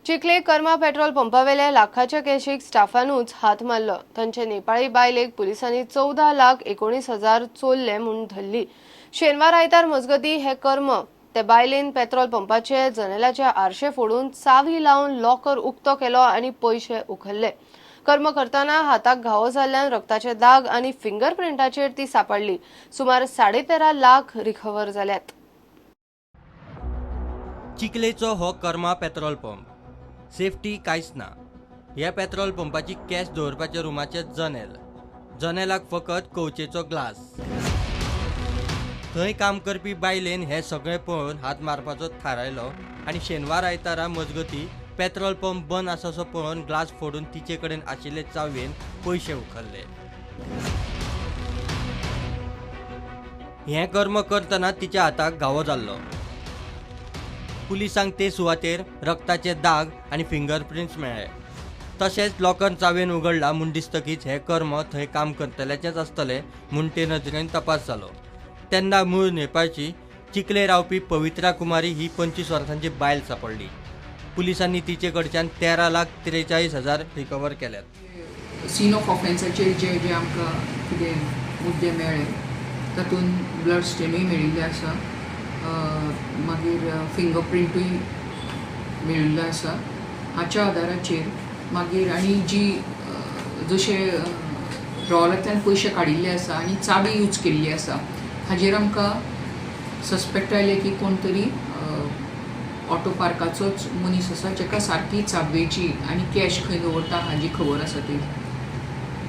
चिखले कर्मा petrol पंपावेल्या लाखाच्या कॅशीक स्टाफानूच हात मारलो। तांचे नेपाळी बायलेक पुलिसांनी 14,19,000 चोरले म्हूण धरली। शेनवार आयतार मजगती हे कर्म ते बायलेन पेट्रोल पंपाचे जनेलाचे आरशे फोडून चावी लावन लॉकर उक्तो केलो आनी पैसे उखल्ले। कर्म करताना हाताक घावो जाल्ल्यान रक्ताचे दाग आनी फिंगरप्रिंटाचेर ती सापडली। सुमार 13.5 लाख रिकव्हर जाल्यात। चिखलेचो हो कर्मा पेट्रोल पंप सेफ्टी कांयच ना। ह्या पेट्रोल पंपाची कॅश दवरपाच्या रुमाचे जनेलाक फकत कवचेचो ग्लास। थंय काम करपी बायलेन हे सगळें पळोवन हात मारपाचो थारायलो आनी शेनवार आयतारा मजगती पेट्रोल पंप बंद आसासो पळोवन ग्लास फोडून तिचे कडेन आशिल्ले चावेन पयशे उखल्ले। हें कर्म करतना तिच्या हाताक घावो जाल्लो। पुलिसांक ते सुवातेर रक्ताचे दाग आनी फिंगरप्रिंट्स मेळ्ळे। तशेंच लॉकर चावेन उगडला म्हूण दिसतकीच हे कर्म थंय काम करतल्याचेच आसतले म्हूण ते नदरेन तपास जालो। तेन्ना मूळ नेपाळची चिखले रावपी पवित्रा कुमारी ही 25 वर्सांची बायल सापडली। पुलिसांनी तिचे कडच्यान 13,43,000 रिकवर केल्यात। सीन ऑफ ऑफेन्साचेर जे आमकां कितें मुद्दे मेळ्ळे तातूंत ब्लड स्टेनूय मेळिल्ले आसा, मागीर फिंगरप्रिंटूय मेळिल्लो आसा। हाच्या आदाराचेर मागीर आनी जी जशे ड्रॉवरांतल्यान पयशे काडिल्ले आसा आनी चाबी यूज केल्ली आसा हाजेर आमकां सस्पेक्ट आयले की कोण तरी ऑटो पार्काचोच मनीस आसा जाका सारकी चाबेची आनी कॅश खंय दवरता हाजी खबर आसा ती।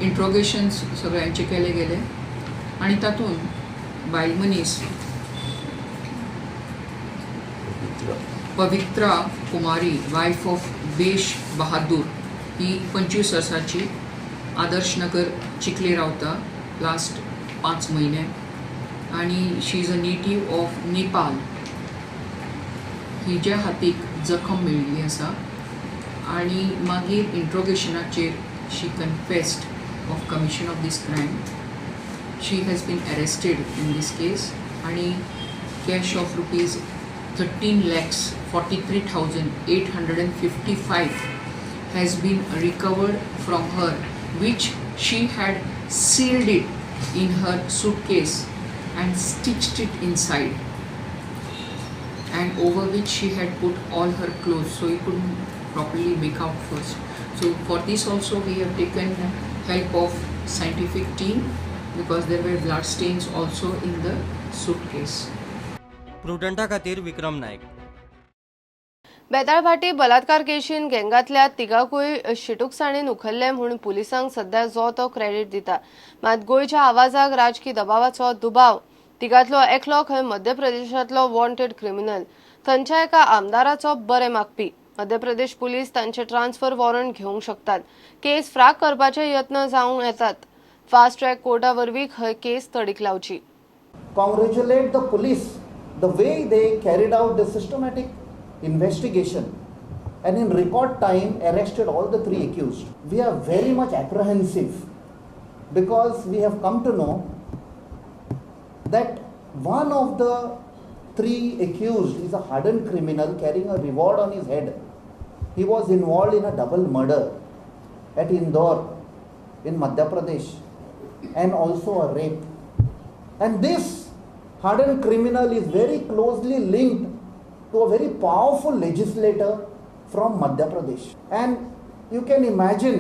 इंट्रोगेशन्स सगळ्यांचे केले गेले आनी तातूंत बायल मनीस पवित्रा कुमारी वायफ ऑफ बेश बहादूर ही 25 वर्सांची, आदर्श नगर चिखले रावता लास्ट 5 म्हयने आनी she is a native of Nepal. हिच्या हातीक जखम मेळिल्ली आसा आनी मागीर इंट्रोगेशनाचेर she confessed of commission of this crime. She has been arrested in this case आनी cash of rupees 13,43,855 has been recovered from her, which she had sealed it in her suitcase and stitched it inside, and over which she had put all her clothes so you couldn't properly make out first. So for this also we have taken help of scientific team because there were blood stains also in the suitcase. प्रुडंटा खातीर विक्रम नायक। बेताळभाटी बलात्कार केशीन गँगातल्या तिगांकूय शिटूकसाणीन उखल्ले म्हूण पुलिसांक सध्या जो तो credit दिता। मात गोंयच्या आवाजाक राजकी दबावाचो दुबाव। तिगांतलो एकलो खंय मध्य प्रदेशांतलो वॉन्टेड क्रिमिनल, थंयच्या एका आमदाराचो बरे मागपी। मध्य प्रदेश पुलीस तांचे ट्रान्सफर वॉरंट घेवंक शकतात। केस फ्राक करपाचे यत्न जावंक येतात। फास्ट ट्रॅक कोर्टा वरवीं खंय केस तडीक लावची। Congratulate the police, the way they carried out the systematic investigation and in record time arrested all the 3 accused. We are very much apprehensive because we have come to know that one of the 3 accused is a hardened criminal carrying a reward on his head. He was involved in a double murder at Indore in Madhya Pradesh and also a rape. And this hardened criminal is very closely linked to a very powerful legislator from Madhya Pradesh. And you can imagine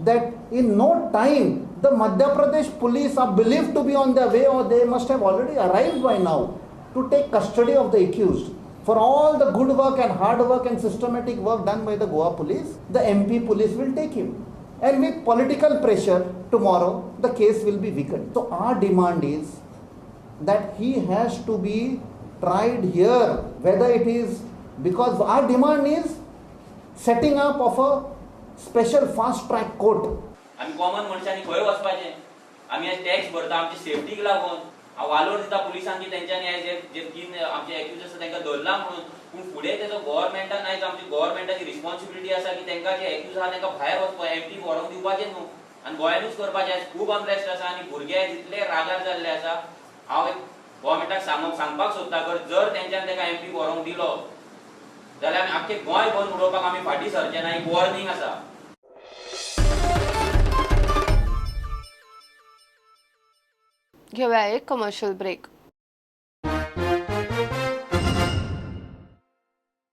that in no time the Madhya Pradesh police are believed to be on their way, or they must have already arrived by now to take custody of the accused. For all the good work and hard work and systematic work done by the Goa police, the MP police will take him. And with political pressure, tomorrow the case will be weakened. So our demand is that he has to be tried here, whether it is because our demand is setting up of a special fast track court. आम्ही common मनशांनी खंय वचपाचें? आम्ही आज tax भरता आमची septic लागून। हांव वालोर दिता पुलिसांक की तेंच्यांनी आज जे 3 आमचे एक्यूज आसा तांकां धरला म्हणून, पूण फुडें तेजो गव्हर्नमेंटान आयज आमची गव्हर्नमेंटाची रिस्पॉन्सिबिलिटी आसा की तांकां जे एक्यूज आहा तांकां भायर वचपाक एम्प्टी व्हरोंक दिवपाचें न्हू आनी गोंयानूच करपाचें। आज खूब अनरेस्ट आसा आनी भुरगे जितले रागार जाल्ले आसा। हांव गव्हर्नमेंटाक सांगपाक सोदता जर तेंच्यान ताका एम्प्टी व्हरोंक दिलो जाल्यार आमी आख्खे गोंय बंद उडोवपाक आमी फाटीं सरचे ना, ही वॉर्निंग आसा. घेऊया एक कमर्शियल ब्रेक.